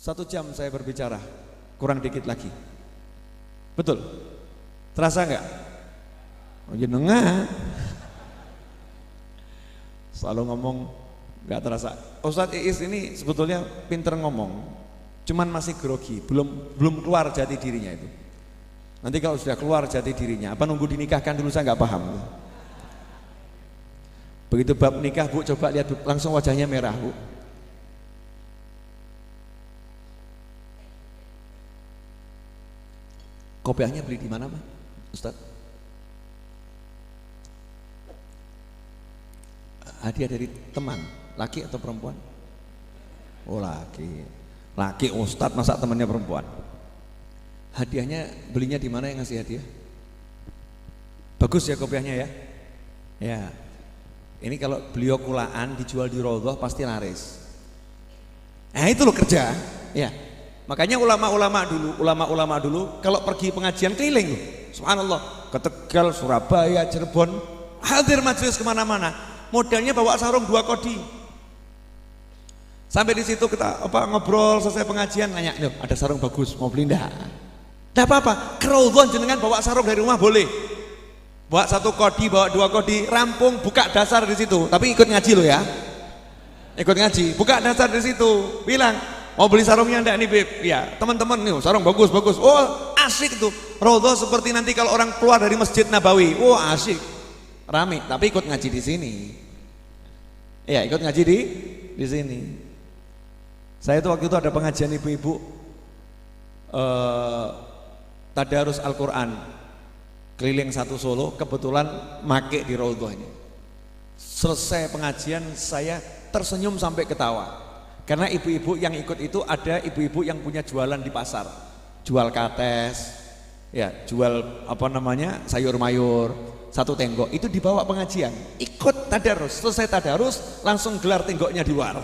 1 jam saya berbicara, kurang dikit lagi. Betul? Terasa nggak? Oh jenengan selalu ngomong nggak terasa. Ustadz Iis ini sebetulnya pinter ngomong, cuman masih grogi, belum keluar jati dirinya itu. Nanti kalau sudah keluar jati dirinya, apa nunggu dinikahkan dulu, saya nggak paham. Begitu bab nikah Bu, coba lihat Bu, langsung wajahnya merah Bu. Kopiahnya beli di mana Pak Ustadz? Hadiah dari teman, laki atau perempuan? Oh laki. Laki Ustadz, masa temannya perempuan? Hadiahnya belinya di mana yang ngasih hadiah? Bagus ya kopiahnya ya? Ya. Ini kalau beliau kulaan dijual di Raudhah pasti laris. Nah itu loh kerja. Ya. Makanya ulama-ulama dulu kalau pergi pengajian keliling loh. Subhanallah, ke Tegal, Surabaya, Cirebon, hadir majelis kemana-mana. Modalnya bawa sarung 2 kodi. Sampai di situ kita ngobrol selesai pengajian, nanya, loh ada sarung bagus, mau beli enggak? Enggak apa-apa, ke Raudhah jenengan bawa sarung dari rumah boleh. Bawa 1 kodi, bawa 2 kodi, rampung, buka dasar di situ. Tapi ikut ngaji loh ya. Ikut ngaji, buka dasar di situ. Bilang, mau beli sarungnya enggak nih Beb? Ya, teman-teman nih, sarung bagus. Oh, asik tuh. Raudhah seperti nanti kalau orang keluar dari Masjid Nabawi. Oh, asik. Rame, tapi ikut ngaji di sini. Ya, ikut ngaji di sini. Saya itu waktu itu ada pengajian ibu-ibu tadarus Al-Qur'an keliling 1 Solo, kebetulan make di Raudhah ini. Selesai pengajian saya tersenyum sampai ketawa. Karena ibu-ibu yang ikut itu ada ibu-ibu yang punya jualan di pasar. Jual kates, ya, jual sayur mayur, 1 tenggok itu dibawa pengajian. Ikut tadarus, selesai tadarus langsung gelar tenggoknya di luar.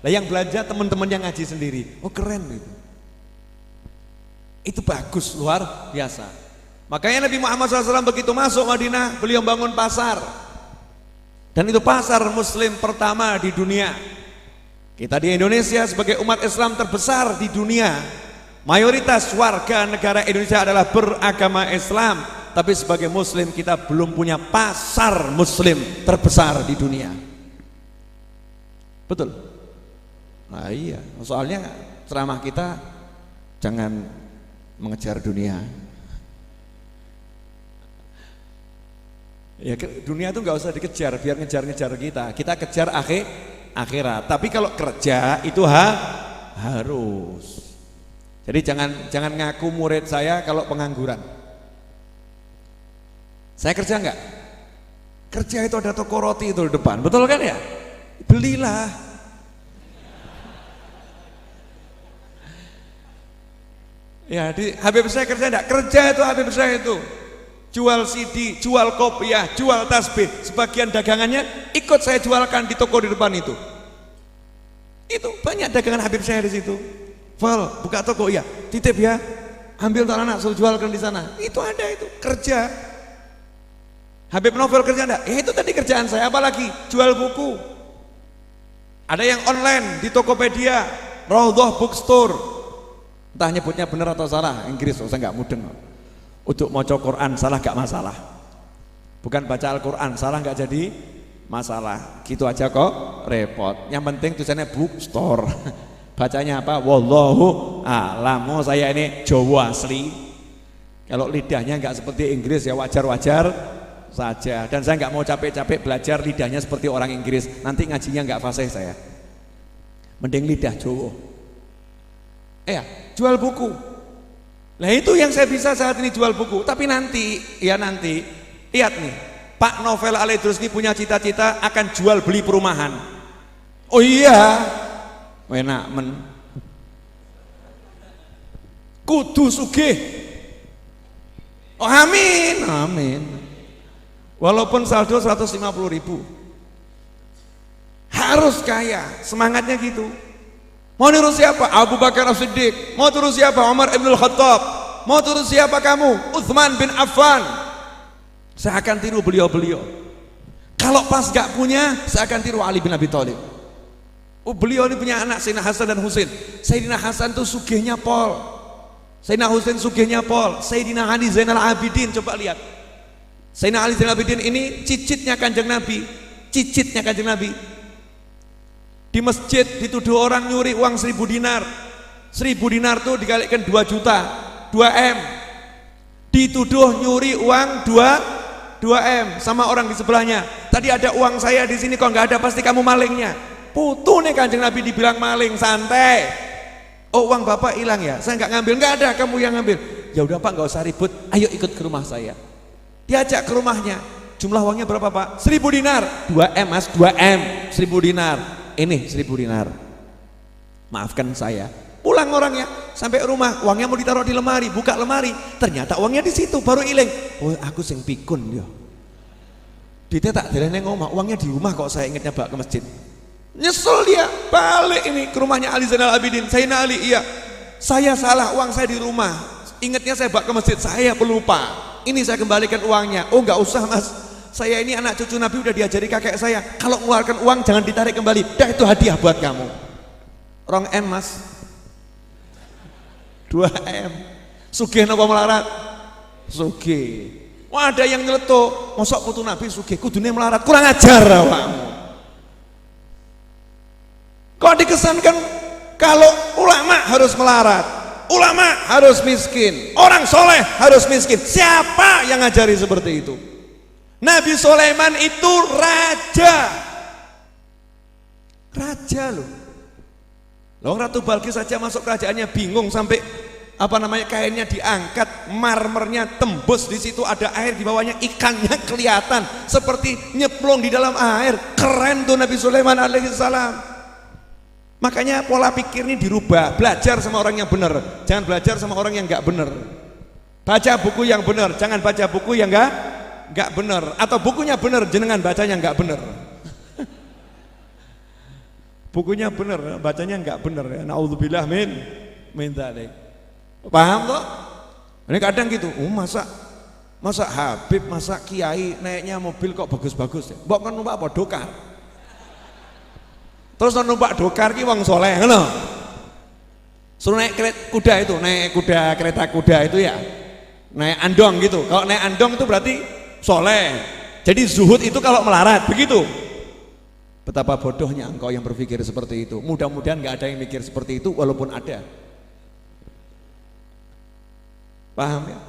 Lah yang belanja teman-teman yang ngaji sendiri. Oh keren gitu. Itu bagus, luar biasa. Makanya Nabi Muhammad SAW begitu masuk Madinah, beliau bangun pasar. Dan itu pasar muslim pertama di dunia. Kita di Indonesia sebagai umat Islam terbesar di dunia. Mayoritas warga negara Indonesia adalah beragama Islam. Tapi sebagai muslim kita belum punya pasar muslim terbesar di dunia. Betul? Nah iya, soalnya ceramah kita jangan mengejar dunia. Ya dunia itu nggak usah dikejar, biar ngejar-ngejar kita. Kita kejar akhirat. Tapi kalau kerja itu harus. Jadi jangan ngaku murid saya kalau pengangguran. Saya kerja nggak? Kerja itu ada toko roti itu di depan, betul kan ya? Belilah. Ya di Habib saya kerja enggak? Kerja itu Habib saya itu. Jual CD, jual kopiah, jual tasbih, sebagian dagangannya ikut saya jualkan di toko di depan itu. Itu banyak dagangan Habib saya di situ. Val, buka toko ya, titip ya, ambil untuk anak, suruh jualkan di sana. Itu ada itu kerja. Habib Novel kerja enggak? Itu tadi kerjaan saya, apalagi jual buku. Ada yang online di Tokopedia, Raudhah Bookstore. Entah nyebutnya benar atau salah, Inggris, saya nggak mudeng. Untuk mau Quran salah gak masalah, bukan baca Al-Quran salah gak jadi masalah, gitu aja kok repot. Yang penting tulisannya bookstore. Bacanya apa? Wallahu a'lam. Saya ini Jawa asli, kalau lidahnya nggak seperti Inggris ya wajar-wajar saja. Dan saya nggak mau capek-capek belajar lidahnya seperti orang Inggris, nanti ngajinya nggak fasih saya. Mending lidah Jawa. Jual buku. Nah itu yang saya bisa saat ini, jual buku. Tapi nanti lihat nih, Pak Novel Al-Idrus ini punya cita-cita akan jual beli perumahan. Oh iya, enak men. Kudu sugih. Oh amin, amin. Walaupun saldo 150.000, harus kaya, semangatnya gitu. Mau niru siapa? Abu Bakar As-Siddiq. Mau tiru siapa? Umar Ibn Khattab. Mau tiru siapa kamu? Uthman bin Affan. Saya akan tiru beliau-beliau. Kalau pas gak punya, saya akan tiru Ali bin Abi Thalib. Oh, beliau ini punya anak Sayyidina Hasan dan Husain. Sayyidina Hasan tuh sugihnya pol, Sayyidina Husain sugihnya pol. Sayyidina Ali Zainal Abidin, coba lihat, Sayyidina Ali Zainal Abidin ini cicitnya Kanjeng Nabi, cicitnya Kanjeng Nabi. Di masjid dituduh orang nyuri uang 1000 dinar. 1000 dinar tuh dikalikan 2 juta, 2 M. Dituduh nyuri uang 2 M sama orang di sebelahnya. Tadi ada uang saya di sini kok nggak ada, pasti kamu malingnya. Putu nih Kanjeng Nabi dibilang maling, santai. Oh, uang bapak hilang ya? Saya nggak ngambil. Nggak ada, kamu yang ngambil. Ya udah Pak, nggak usah ribut. Ayo ikut ke rumah saya. Diajak ke rumahnya. Jumlah uangnya berapa Pak? 1000 dinar. 2 M Mas, 2 M. 1000 dinar. Ini 1000 dinar. Maafkan saya. Pulang orangnya, sampai rumah, uangnya mau ditaruh di lemari, buka lemari, ternyata uangnya di situ, baru iling. Oh, aku sing pikun dia. Dia tak direne ngomong, uangnya di rumah kok saya ingatnya bawa ke masjid. Nyesel dia, balik ini ke rumahnya Ali Zainal Abidin. Sayyidina Ali, iya, saya salah, uang saya di rumah. Ingatnya saya bawa ke masjid, saya pelupa. Ini saya kembalikan uangnya. Oh, nggak usah Mas, saya ini anak cucu Nabi udah diajari kakek saya. Kalau mengeluarkan uang jangan ditarik kembali. Dah, itu hadiah buat kamu. Rong M Mas, 2 M. Sugih napa melarat? Sugih. Wah, ada yang nyeletuk, mosok putu Nabi sugih kudune melarat, kurang ajar awakmu. Kok dikesankan kalau ulama harus melarat, ulama harus miskin, orang soleh harus miskin. Siapa yang ngajari seperti itu? Nabi Sulaiman itu raja loh. Loh, Ratu Balkis saja masuk kerajaannya bingung, sampai kainnya diangkat, marmernya tembus, di situ ada air, di bawahnya ikannya kelihatan seperti nyeplung di dalam air. Keren tuh Nabi Sulaiman alaihissalam. Makanya pola pikir ini dirubah, belajar sama orang yang benar, jangan belajar sama orang yang nggak benar. Baca buku yang benar, jangan baca buku yang nggak benar, atau bukunya benar jenengan bacanya nggak benar. Bukunya benar, bacanya nggak benar ya. Naudzubillah min dzalik. Paham toh? Ini kadang gitu, masa Habib, masa Kiai naiknya mobil kok bagus-bagus ya? Mbok kan numpak apa? Dokar. Terus numpak dokar ki wong soleh, ngono. Suruh naik kuda itu, naik kereta kuda itu ya, naik andong gitu. Kalau naik andong itu berarti soleh. Jadi zuhud itu kalau melarat, begitu. Betapa bodohnya engkau yang berpikir seperti itu. Mudah-mudahan nggak ada yang mikir seperti itu, walaupun ada. Paham ya?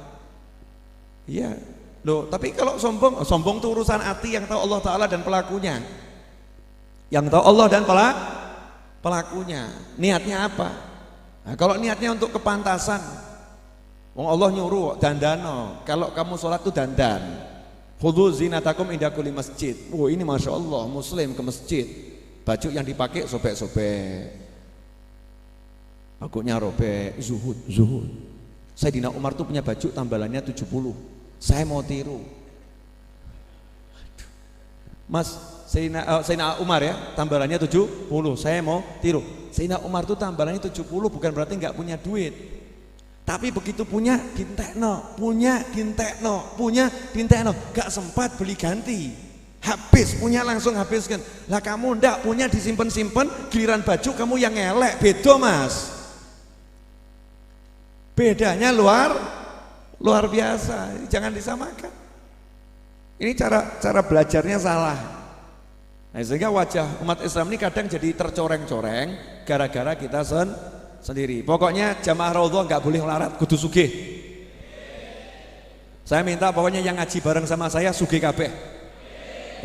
Iya. Loh, tapi kalau sombong itu urusan hati, yang tahu Allah Ta'ala dan pelakunya. Yang tahu Allah dan pelakunya. Niatnya apa? Nah, kalau niatnya untuk kepantasan, Allah nyuruh dandano, kalau kamu sholat tuh dandan. Khudhu zinatakum inda kulli masjid. Oh, ini Masya Allah, muslim ke masjid, baju yang dipakai sobek-sobek, bagusnya robek. Zuhud. Sayyidina Umar tuh punya baju tambalannya 70. Saya mau tiru. Mas, Sayyidina Umar ya, tambalannya 70, saya mau tiru. Sayyidina Umar tuh tambalannya 70 bukan berarti nggak punya duit. Tapi begitu punya dintekno, gak sempat beli ganti. Habis, punya langsung habiskan. Lah kamu ndak punya disimpan-simpan, giliran baju kamu yang ngelek, beda Mas. Bedanya luar biasa, jangan disamakan. Ini cara belajarnya salah. Nah, sehingga wajah umat Islam ini kadang jadi tercoreng-coreng gara-gara kita sendiri. Pokoknya jamaah raudhah nggak boleh melarat, kudu sugih. Saya minta pokoknya yang ngaji bareng sama saya sugih kabeh.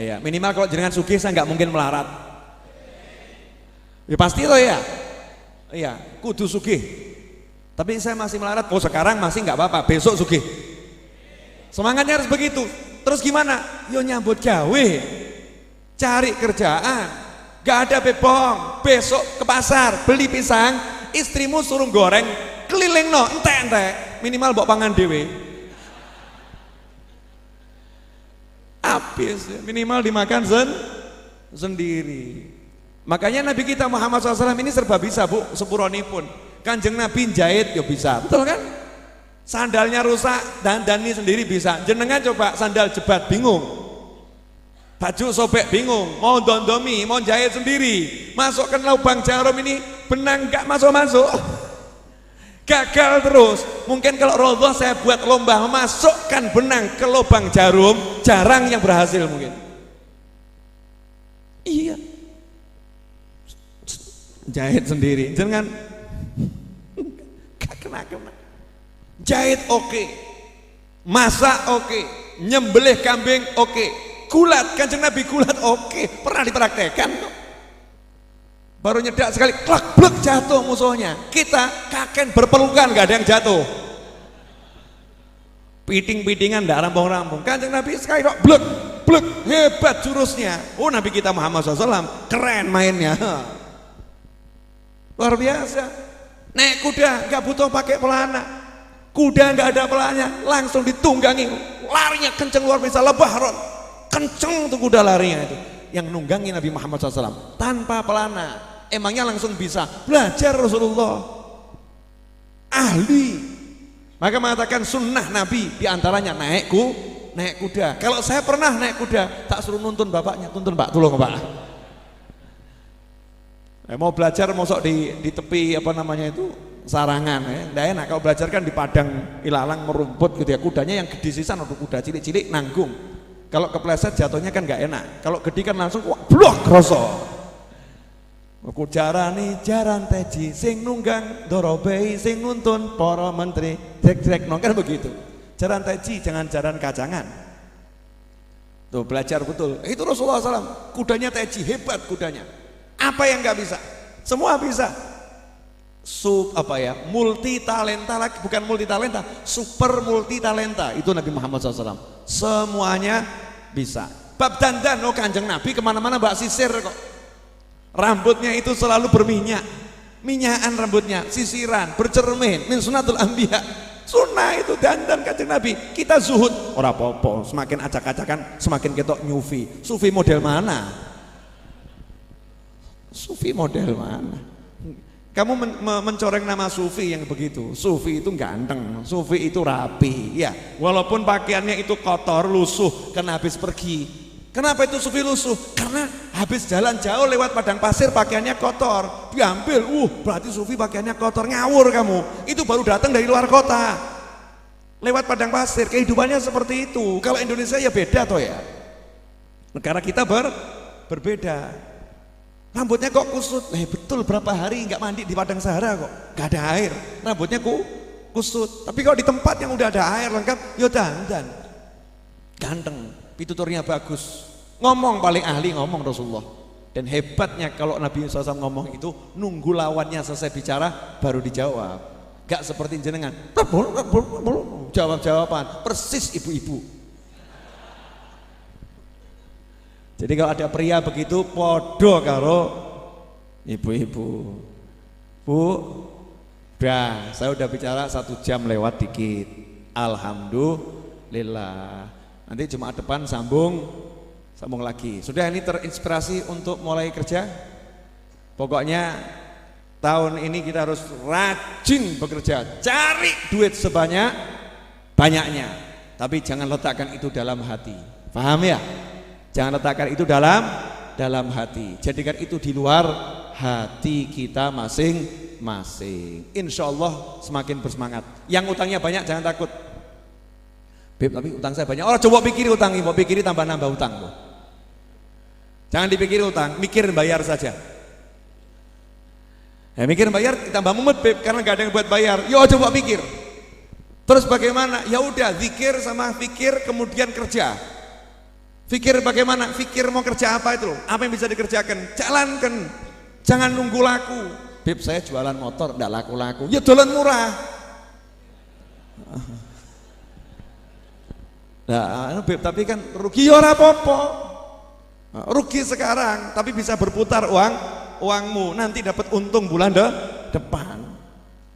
Iya, minimal kalau jenengan sugih saya nggak mungkin melarat. Ya pasti loh ya. Iya, kudu sugih. Tapi saya masih melarat, oh sekarang masih nggak apa-apa, besok sugih. Semangatnya harus begitu. Terus gimana? Yo nyambut gawe, cari kerjaan, gak ada bebong, besok ke pasar beli pisang, istrimu suruh goreng, keliling no, entek minimal bawa pangan dewe. Habis, minimal dimakan sendiri. Makanya Nabi kita Muhammad SAW ini serba bisa bu, sepuronipun. Kanjeng Nabi jahit ya bisa, betul kan? Sandalnya rusak, dandani sendiri bisa. Jenengan coba sandal jebat bingung. Baju sobek bingung, mau dondomi, mau jahit sendiri, masukkan lubang jarum ini benang nggak masuk-masuk. Gagal terus. Mungkin kalau Raudhah saya buat lomba memasukkan benang ke lubang jarum, jarang yang berhasil mungkin. Iya. Jahit sendiri, jangan gak kena. Jahit oke. Masak oke. Nyembelih kambing oke. Gulat, Kanjeng Nabi gulat oke. Pernah dipraktekkan kok. Baru nyedak sekali, klak blek jatuh musuhnya. Kita kaken berpelukan, gak ada yang jatuh. Piting-pitingan gak rampung-rampung. Kanjeng Nabi sekali kok blek, hebat jurusnya. Oh, Nabi kita Muhammad SAW keren mainnya. Luar biasa. Naik kuda gak butuh pakai pelana. Kuda gak ada pelananya, langsung ditunggangi. Larinya kenceng luar biasa, lebaron. Kenceng tuh kuda larinya itu. Yang nunggangi Nabi Muhammad SAW tanpa pelana. Emangnya langsung bisa belajar Rasulullah, ahli. Maka mengatakan sunnah Nabi diantaranya naik kuda. Kalau saya pernah naik kuda, tak suruh nuntun bapaknya, tuntun Pak, tolong Pak. Mau belajar mosok di tepi apa namanya itu sarangan, nggak enak. Kalau belajar kan di padang ilalang merumput gitu ya, kudanya yang gede sisan untuk kuda cilik-cilik nanggung. Kalau kepleset jatuhnya kan nggak enak. Kalau gede kan langsung wah blok kroso. Aku jarani jaran teji sing nunggang dorobei sing nuntun para menteri jrek-jrek kan begitu. Jaran teji jangan jaran kacangan. Tuh belajar betul. Itu Rasulullah SAW. Kudanya teji, hebat kudanya. Apa yang nggak bisa? Semua bisa. Multi talenta lagi, bukan multi talenta, super multi talenta. Itu Nabi Muhammad SAW. Semuanya bisa. Bab dandan, Kanjeng Nabi kemana-mana mbak sisir kok. Rambutnya itu selalu berminyak, minyakan rambutnya, sisiran, bercermin, min sunatul anbiya. Sunnah itu dandan Kanjeng Nabi. Kita zuhud, ora apa-apa, semakin acak-acakan semakin ketok nyufi. Sufi model mana? Sufi model mana? Kamu mencoreng nama sufi yang begitu. Sufi itu ganteng, sufi itu rapi, ya. Walaupun pakaiannya itu kotor, lusuh, karena habis pergi. Kenapa itu sufi lusuh? Karena habis jalan jauh lewat padang pasir pakaiannya kotor, diambil. Berarti sufi pakaiannya kotor, ngawur kamu. Itu baru datang dari luar kota, lewat padang pasir. Kehidupannya seperti itu. Kalau Indonesia ya beda toh ya. Negara kita berbeda. Rambutnya kok kusut? Betul, berapa hari nggak mandi di padang Sahara kok, nggak ada air, rambutnya kusut. Tapi kalau di tempat yang udah ada air lengkap, ya dandan, ganteng, pituturnya bagus, ngomong paling ahli ngomong Rasulullah. Dan hebatnya kalau Nabi SAW ngomong itu nunggu lawannya selesai bicara baru dijawab. Gak seperti jenengan jawab-jawaban persis ibu-ibu. Jadi kalau ada pria begitu podo karo ibu-ibu. Bu, saya udah bicara 1 jam lewat dikit. Alhamdulillah. Nanti Jumat depan sambung lagi. Sudah ini terinspirasi untuk mulai kerja? Pokoknya tahun ini kita harus rajin bekerja, cari duit sebanyak-banyaknya. Tapi jangan letakkan itu dalam hati. Paham ya? Jangan letakkan itu dalam hati. Jadikan itu di luar hati kita masing-masing. Insya Allah semakin bersemangat. Yang utangnya banyak jangan takut. Beb, tapi utang saya banyak. Orang coba pikir utang, mau pikiri tambah nambah utang. Jangan dipikir utang, mikir bayar saja. Mikir bayar tambah mumet Beb, karena gak ada yang buat bayar. Yo coba pikir. Terus bagaimana? Ya udah, zikir sama fikir kemudian kerja. Fikir bagaimana? Fikir mau kerja apa itu? Apa yang bisa dikerjakan? Jalankan. Jangan nunggu laku. Beb, saya jualan motor enggak laku-laku. Ya jualan murah. Nah, Beb, tapi kan rugi ora apa-apa. Rugi sekarang, tapi bisa berputar uangmu. Nanti dapat untung bulan depan.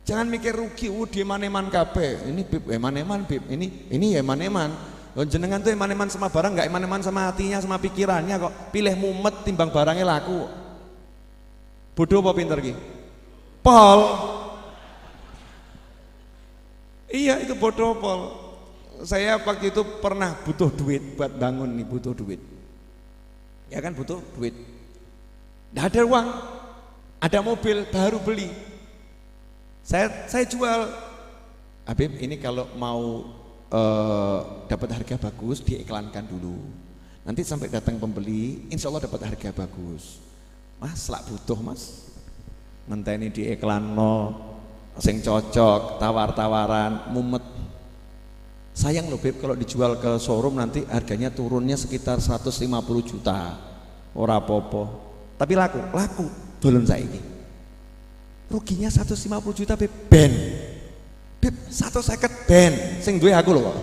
Jangan mikir rugi, di eman-eman kabeh. Ini Beb, eman-eman Beb. Ini eman-eman. Jenengan tuh eman-eman sama barang, nggak eman-eman sama hatinya, sama pikirannya kok. Pilih mumet timbang barangnya laku. Bodoh apa pinter ki? Pol. Iya itu bodoh pol. Saya waktu itu pernah butuh duit buat bangun nih, butuh duit. ya kan butuh duit. Nggak ada uang, ada mobil baru beli. Saya jual. Habib, ini kalau mau dapat harga bagus diiklankan dulu. Nanti sampai datang pembeli, insya Allah dapat harga bagus. Mas, lak butuh mas. Ngenteni diiklanno, sing cocok, tawar-tawaran, mumet. Sayang loh Beb, kalau dijual ke showroom nanti harganya turunnya sekitar 150 juta. Ora apa-apa. Tapi laku, dolen saiki. Ruginya 150 juta Beb, ben. Beb, 150 ben, sing duwe aku lho kok.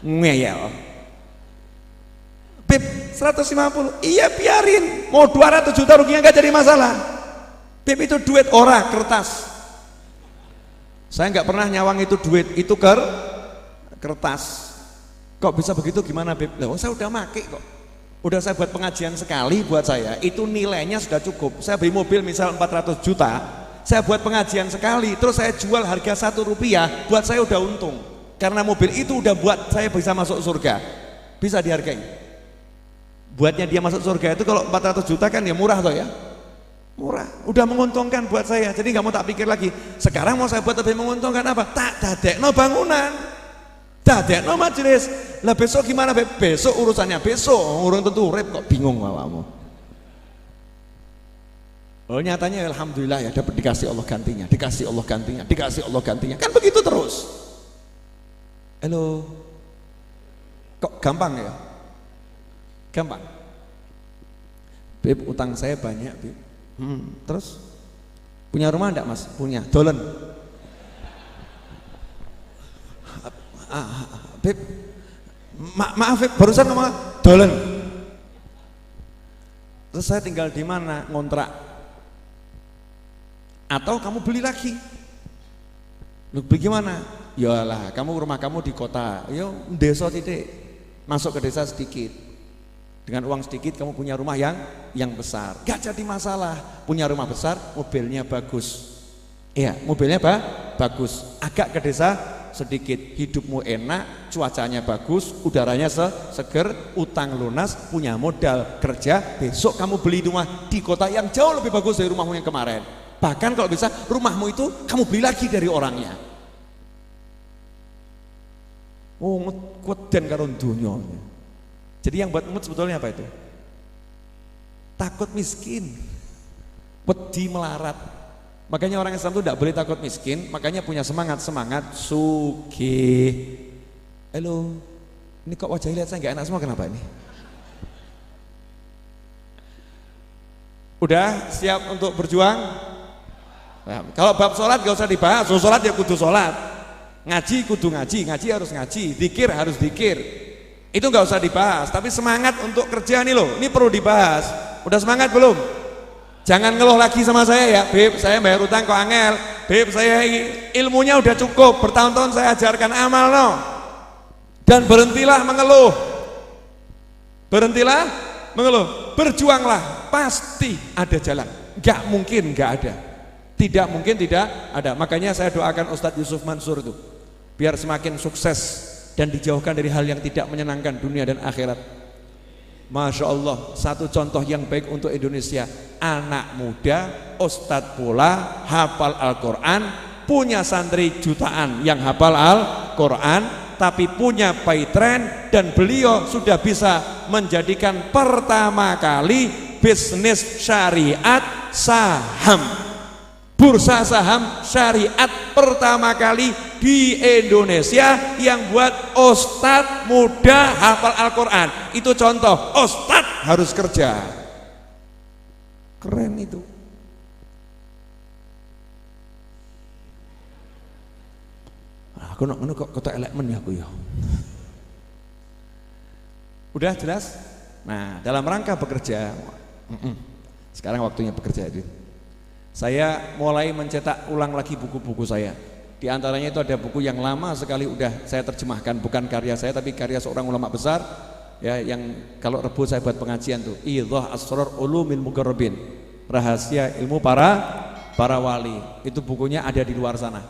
Ngeyel. Beb, 150, iya biarin. Mau 200 juta ruginya gak jadi masalah. Beb, itu duit ora kertas. Saya nggak pernah nyawang itu duit, itu kertas. Kok bisa begitu gimana Beb? Loh, saya udah make kok. Udah saya buat pengajian sekali buat saya, itu nilainya sudah cukup. Saya beli mobil misal 400 juta, saya buat pengajian sekali, terus saya jual harga 1 rupiah, buat saya udah untung. Karena mobil itu udah buat saya bisa masuk surga, bisa dihargai. Buatnya dia masuk surga itu kalau 400 juta kan ya murah toh ya. Murah, udah menguntungkan buat saya. Jadi nggak mau tak pikir lagi. Sekarang mau saya buat lebih menguntungkan apa? Tak dadekno bangunan, dadekno majelis. Lah besok gimana Beb? Besok urusannya besok, urung tentu urip kok bingung awakmu. Oh nyatanya alhamdulillah ya dapat dikasih Allah gantinya, dikasih Allah gantinya, dikasih Allah gantinya. Kan begitu terus. Halo. Kok gampang ya? Gampang. Beb, utang saya banyak, Beb. Terus punya rumah enggak Mas? Punya. Dolen. Beb, maaf Beb, barusan ngomong dolen. Terus saya tinggal di mana? Ngontrak. Atau kamu beli lagi? Lu beli gimana? Yalah, rumah kamu di kota. Yo, desa titik. Masuk ke desa sedikit. Dengan uang sedikit kamu punya rumah yang besar. Gak jadi masalah. Punya rumah besar, mobilnya bagus. Iya, mobilnya bagus. Agak ke desa sedikit, hidupmu enak, cuacanya bagus, udaranya seger, utang lunas, punya modal kerja. Besok kamu beli rumah di kota yang jauh lebih bagus dari rumahmu yang kemarin. Bahkan kalau bisa rumahmu itu kamu beli lagi dari orangnya. Oh, ngweden karo donya. Jadi yang buat emut sebetulnya apa itu? Takut miskin, wedi melarat. Makanya orang Islam itu tidak boleh takut miskin, makanya punya semangat sugih. Halo, ini kok wajahnya lihat saya nggak enak semua, kenapa ini? Udah siap untuk berjuang? Nah, kalau bab sholat gak usah dibahas, sholat ya kudu sholat, ngaji kudu ngaji, ngaji harus ngaji, zikir harus zikir. Itu nggak usah dibahas, tapi semangat untuk kerja nih loh, ini perlu dibahas. Udah semangat belum? Jangan ngeluh lagi sama saya ya, Beb, saya bayar utang kok angel. Beb, saya ilmunya udah cukup, bertahun-tahun saya ajarkan amal no. Dan berhentilah mengeluh. Berhentilah mengeluh, berjuanglah, pasti ada jalan. Nggak mungkin nggak ada. Tidak mungkin tidak ada. Makanya saya doakan Ustadz Yusuf Mansur itu biar semakin sukses dan dijauhkan dari hal yang tidak menyenangkan dunia dan akhirat. Masya Allah, satu contoh yang baik untuk Indonesia. Anak muda, ustadz pula, hafal Al-Quran, punya santri jutaan yang hafal Al-Quran, tapi punya paytren, dan beliau sudah bisa menjadikan pertama kali bisnis syariat saham. Bursa saham syariat pertama kali di Indonesia yang buat ustadz muda hafal Al-Quran. Itu contoh, ustadz harus kerja. Keren itu. Aku nak kok kota elemen ya aku ya. Udah jelas? Nah, dalam rangka bekerja, sekarang waktunya bekerja itu. Saya mulai mencetak ulang lagi buku-buku saya. Di antaranya itu ada buku yang lama sekali udah saya terjemahkan, bukan karya saya tapi karya seorang ulama besar ya, yang kalau Rebo saya buat pengajian tuh, Idhah Asrar Ulumil Muqarrabin, rahasia ilmu para wali. Itu bukunya ada di luar sana.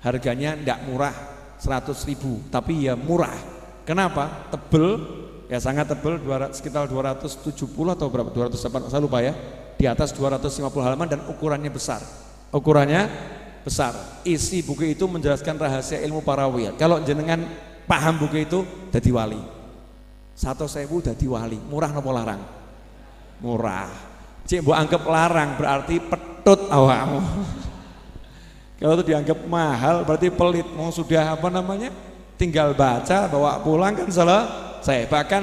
Harganya enggak murah, 100.000, tapi ya murah. Kenapa? Tebel, Ya sangat tebal, sekitar 270 atau berapa, 208, saya lupa ya. Di atas 250 halaman dan ukurannya besar. Ukurannya besar. Isi buku itu menjelaskan rahasia ilmu parawiyat. Kalau jenengan paham buku itu, jadi wali. 1.000 jadi wali. Murah nopo larang? Murah. Cik mbok anggap larang berarti petut awakmu. Kalau itu dianggap mahal berarti pelit. Mau sudah apa namanya? Tinggal baca, bawa pulang kan selesai. Bahkan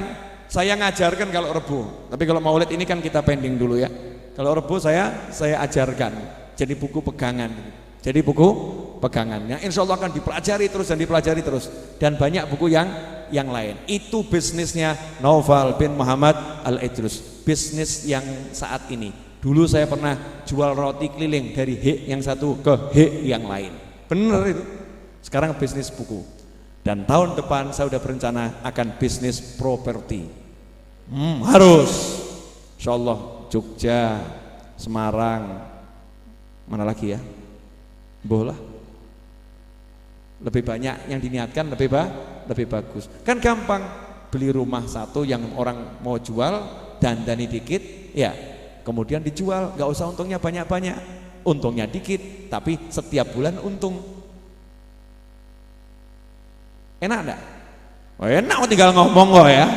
saya ngajarkan kalau Rebo. Tapi kalau Maulid ini kan kita pending dulu ya. Kalau Rebo saya ajarkan. Jadi buku pegangan. Jadi buku pegangan. Yang insya Allah akan dipelajari terus dan dipelajari terus. Dan banyak buku yang lain. Itu bisnisnya Naufal bin Muhammad Al-Idrus. Bisnis yang saat ini. Dulu saya pernah jual roti keliling dari H yang satu ke H yang lain. Bener itu. Sekarang bisnis buku. Dan tahun depan saya sudah berencana akan bisnis properti. Harus. Insyaallah Jogja, Semarang, mana lagi ya? Bola. Lebih banyak yang diniatkan lebih bagus. Kan gampang beli rumah satu yang orang mau jual, dandani dikit, ya. Kemudian dijual, nggak usah untungnya banyak-banyak, untungnya dikit, tapi setiap bulan untung. Enak enggak? Oh, enak, tinggal ngomong kok ya.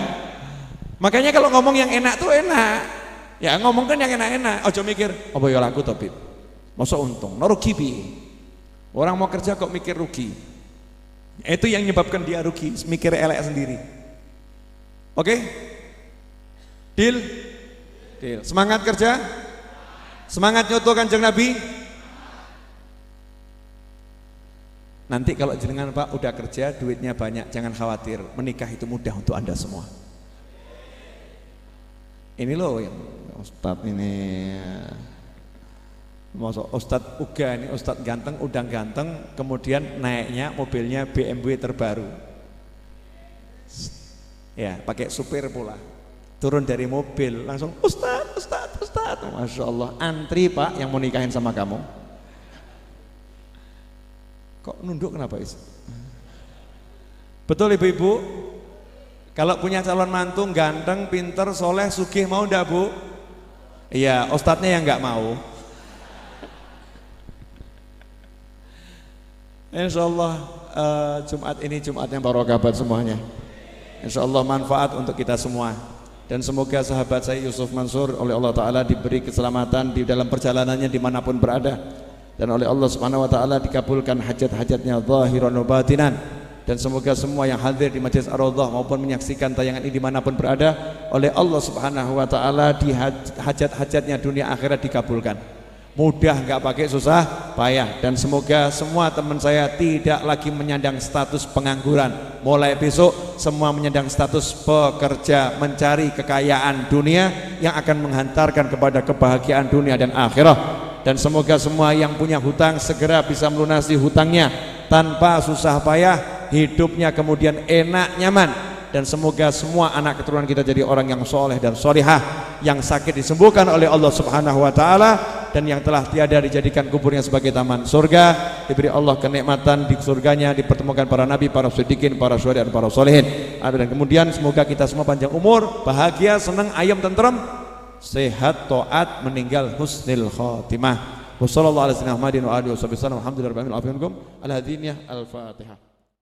Makanya kalau ngomong yang enak tuh enak. Ya ngomong kan yang enak-enak. Ojo mikir, apa ya laku topik. Masa untung, no rugi bi. Orang mau kerja kok mikir rugi. Itu yang menyebabkan dia rugi, mikir elek sendiri. Oke? Deal? Deal. Semangat kerja? Semangat nyoto Kanjeng Nabi? Nanti kalau jenengan Pak udah kerja, duitnya banyak, jangan khawatir, menikah itu mudah untuk Anda semua. Ini loh yang Ustadz ini, Ustadz Uga ini, Ustadz ganteng, udang ganteng, kemudian naiknya mobilnya BMW terbaru. Ya, pakai supir pula. Turun dari mobil langsung Ustadz. Masya Allah, antri Pak yang mau nikahin sama kamu. Kok nunduk kenapa is? Betul ibu-ibu? Kalau punya calon mantu ganteng, pinter, soleh, sugih, mau ndak bu? Iya, ustadznya yang nggak mau. Insya Allah Jumat ini Jumat yang barokah buat semuanya. Insya Allah manfaat untuk kita semua. Dan semoga sahabat saya Yusuf Mansur oleh Allah Ta'ala diberi keselamatan di dalam perjalanannya dimanapun berada. Dan oleh Allah Subhanahu Wa Ta'ala dikabulkan hajat-hajatnya zahiran wa batinan. Dan semoga semua yang hadir di Majelis Ar-Raudhah maupun menyaksikan tayangan ini dimanapun berada, oleh Allah Subhanahu Wa Ta'ala di hajat-hajatnya dunia akhirat dikabulkan. Mudah, nggak pakai susah payah. Dan semoga semua teman saya tidak lagi menyandang status pengangguran. Mulai besok semua menyandang status pekerja, mencari kekayaan dunia yang akan menghantarkan kepada kebahagiaan dunia dan akhirat. Dan semoga semua yang punya hutang segera bisa melunasi hutangnya tanpa susah payah, hidupnya kemudian enak nyaman. Dan semoga semua anak keturunan kita jadi orang yang soleh dan solihah, yang sakit disembuhkan oleh Allah Subhanahu Wa Ta'ala, dan yang telah tiada dijadikan kuburnya sebagai taman surga, diberi Allah kenikmatan di surganya, dipertemukan para nabi, para siddiqin, para syuhada dan para solehin. Dan kemudian semoga kita semua panjang umur, bahagia, senang, ayam, tentrem, sehat, taat, meninggal husnul khotimah. Wassallallahu ala sayyidina Muhammadin wa alihi wasallam. Alhamdulillahirabbil alamin. Al-Fatihah.